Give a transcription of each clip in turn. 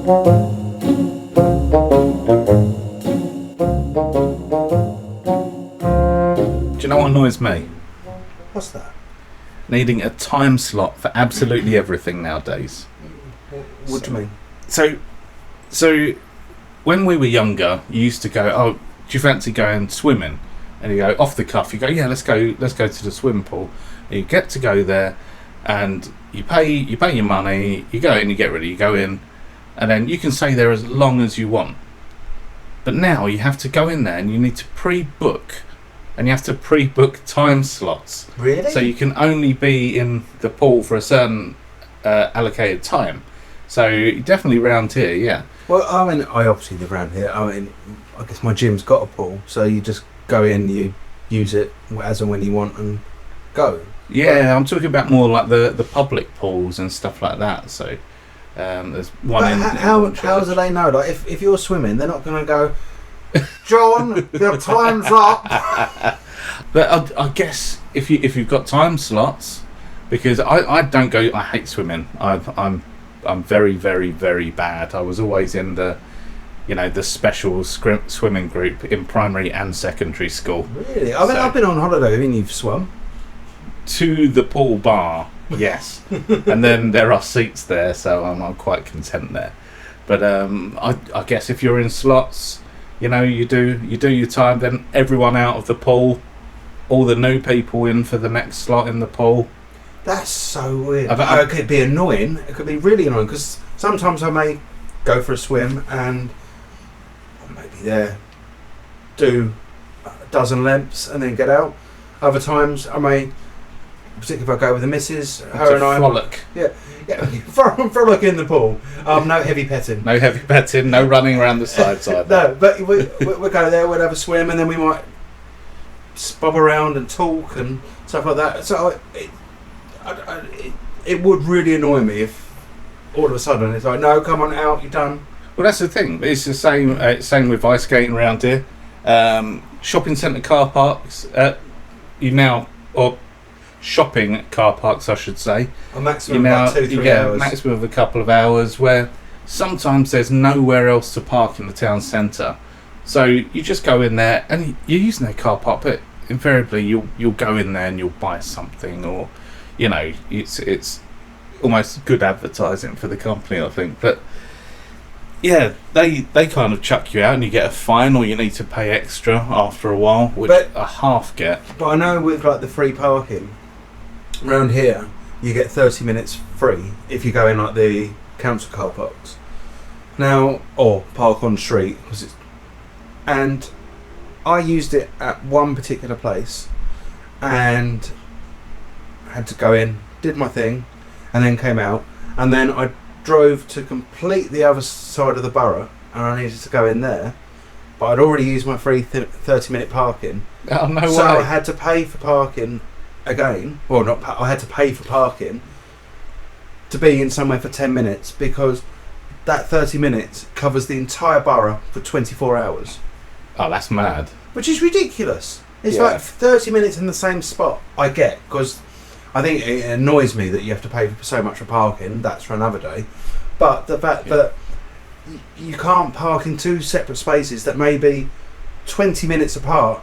Do you know what annoys me? What's that? Needing a time slot for absolutely everything nowadays. What do you mean? So when we were younger, you used to go, oh, do you fancy going swimming? And you go off the cuff, you go, yeah, let's go to the swimming pool. And you get to go there, and you pay your money, you go in, you get ready, you go in, and then you can stay there as long as you want. But now you have to go in there and you need to pre-book, and you have to pre-book time slots. Really? So you can only be in the pool for a certain allocated time. So definitely round here, yeah. Well, I mean, I obviously live around here. I mean, I guess my gym's got a pool, so you just go in, you use it as and when you want, and go. Yeah, I'm talking about more like the public pools and stuff like that. So there's one. But how do they know? Like, if you're swimming, they're not going to go, John, your time's up. But I guess if you've got time slots, because I don't go. I hate swimming. I'm very, very, very bad. I was always in the special swimming group in primary and secondary school. Really? I mean, I've been on holiday. I mean, you've swum to the pool bar, yes, and then there are seats there, so I'm quite content there. But I guess if you're in slots, you do your time. Then everyone out of the pool, all the new people in for the next slot in the pool. That's so weird. It could be annoying. It could be really annoying because sometimes I may go for a swim and maybe there do a dozen lengths and then get out. Other times I may, particularly if I go with the missus, her and I frolic. Yeah, frolic in the pool. No heavy petting. No heavy petting. No running around the sides either. No, but we go there. We'll have a swim and then we might bob around and talk and stuff like that. So it would really annoy me if all of a sudden it's like, no, come on out, you're done. Well, that's the thing. It's the same with ice skating around here. Shopping centre car parks, or shopping car parks, I should say. A maximum of 2-3 hours. Maximum of a couple of hours, where sometimes there's nowhere else to park in the town centre. So you just go in there and you're using their car park, but invariably you'll go in there and you'll buy something, or it's almost good advertising for the company, I think. But yeah, they kind of chuck you out and you get a fine, or you need to pay extra after a while, which I half get. But I know with like the free parking around here, you get 30 minutes free if you go in like the council car parks now, or park on street, and I used it at one particular place and had to go in, did my thing, and then came out, and then I drove to complete the other side of the borough, and I needed to go in there, but I'd already used my free 30-minute parking. Oh, no way. So I had to pay for parking again. Well, I had to pay for parking to be in somewhere for 10 minutes, because that 30 minutes covers the entire borough for 24 hours. Oh, that's mad. Which is ridiculous. It's like 30 minutes in the same spot. I get, because I think it annoys me that you have to pay for so much for parking. That's for another day. But the fact that you can't park in two separate spaces that may be 20 minutes apart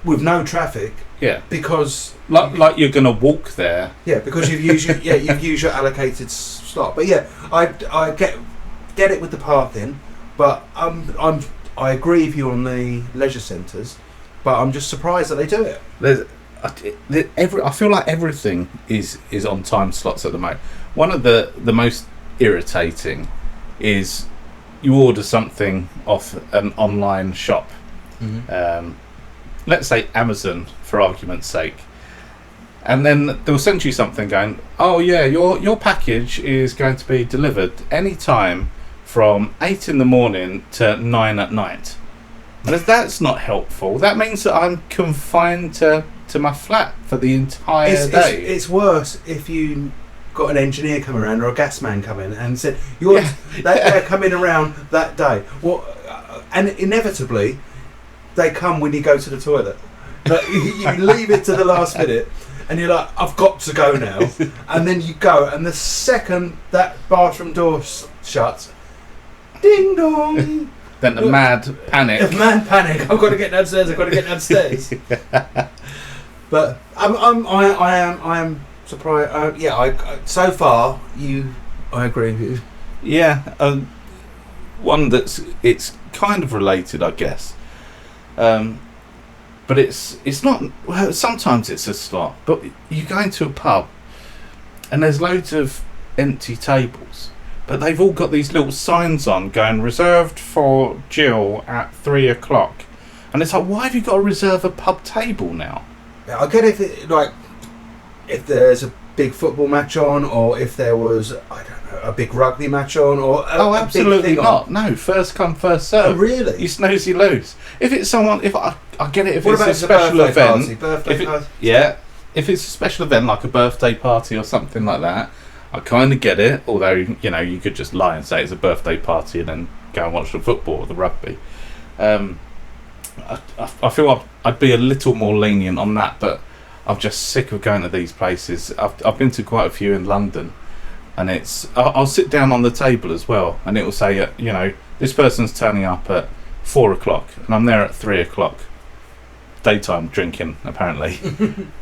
with no traffic. Yeah. Because like you're gonna walk there. Yeah, because you've used your allocated slot. But yeah, I get it with the parking, but I agree with you on the leisure centres, but I'm just surprised that they do it. I feel like everything is on time slots at the moment. One of the most irritating is you order something off an online shop. Mm-hmm. Let's say Amazon, for argument's sake, and then they'll send you something going, oh yeah, your package is going to be delivered any time from 8 in the morning to 9 at night. And if that's not helpful, that means that I'm confined to my flat for the entire day. It's worse if you got an engineer come around or a gas man come in and said they're coming around that day. Well, and inevitably they come when you go to the toilet. Like, you leave it to the last minute, and you're like, I've got to go now. And then you go, and the second that bathroom door shuts, ding dong. Then the mad panic. The mad panic. I've got to get downstairs. I've got to get downstairs. But I am surprised. So far, I agree with you. Yeah, one it's kind of related, I guess. But it's not. Well, sometimes it's a slot. But you go into a pub, and there's loads of empty tables, but they've all got these little signs on going reserved for Jill at 3:00, and it's like, why have you got to reserve a pub table now? I get if there's a big football match on, or if there was, I don't know, a big rugby match on, or absolutely big thing not. on. No, first come, first serve. Oh, really? You snooze, you lose. If it's someone, if I get it, if What it's about a special event, Birthday party? Yeah, if it's a special event like a birthday party or something like that, I kind of get it. Although you could just lie and say it's a birthday party and then go and watch the football or the rugby. I feel I'd be a little more lenient on that, but I'm just sick of going to these places. I've been to quite a few in London, and I'll sit down on the table as well, and it will say this person's turning up at 4:00, and I'm there at 3:00. Daytime drinking apparently.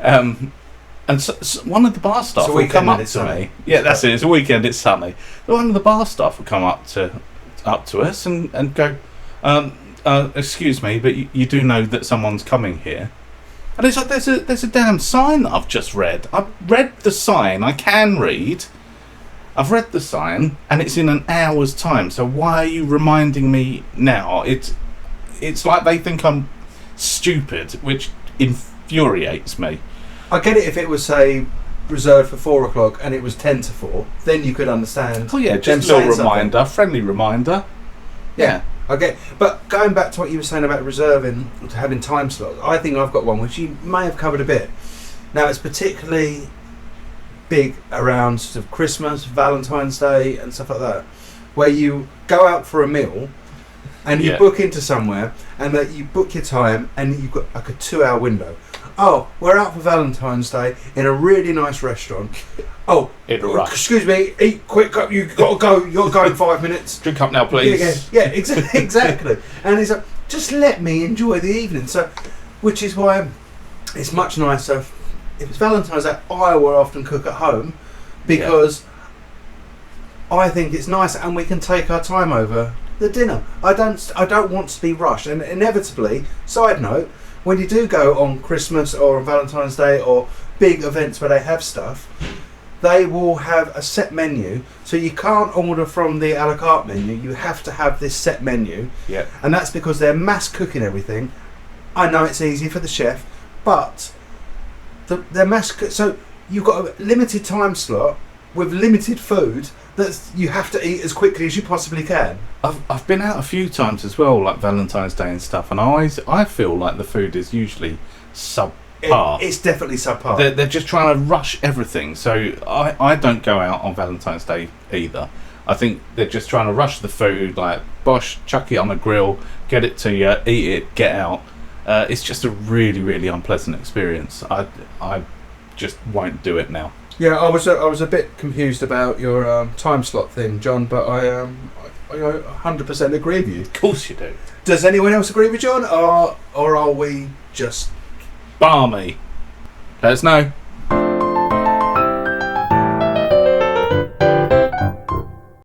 And so one of the bar staff will come up to me. Yeah, that's it. It's a weekend. It's sunny. One of the bar staff will come up to us and go, "Excuse me, but you do know that someone's coming here." And it's like, there's a damn sign that I've just read. I've read the sign. I can read. I've read the sign, and it's in an hour's time. So why are you reminding me now? It's like they think I'm stupid, which infuriates me. I get it if it was, say, reserved for 4:00 and it was 10 to 4, then you could understand. Oh yeah, just a little reminder, friendly reminder. Yeah. Okay, but going back to what you were saying about reserving, having time slots, I think I've got one which you may have covered a bit. Now, it's particularly big around sort of Christmas, Valentine's Day and stuff like that, where you go out for a meal and you book into somewhere, and that you book your time and you've got like a 2-hour window. Oh, we're out for Valentine's Day in a really nice restaurant. Oh, excuse me, eat quick, you got to go, you're going 5 minutes. Drink up now, please. Yeah, exactly. And it's like, just let me enjoy the evening. So, which is why it's much nicer. If it's Valentine's Day, I will often cook at home, because I think it's nicer and we can take our time over the dinner. I don't want to be rushed. And inevitably, side note, when you do go on Christmas or on Valentine's Day or big events where they have stuff, they will have a set menu, so you can't order from the a la carte menu. You have to have this set menu, and that's because they're mass cooking everything. I know it's easy for the chef, but they're mass so you've got a limited time slot with limited food that you have to eat as quickly as you possibly can. I've been out a few times as well, like Valentine's Day and stuff, and I feel like the food is usually subpar. It's definitely subpar. They're just trying to rush everything. So I don't go out on Valentine's Day either. I think they're just trying to rush the food, like, bosh, chuck it on a grill, get it to you, eat it, get out. It's just a really, really unpleasant experience. I just won't do it now. Yeah, I was a bit confused about your time slot thing, John, but I 100% agree with you. Of course you do. Does anyone else agree with John, or are we just barmy? Let us know.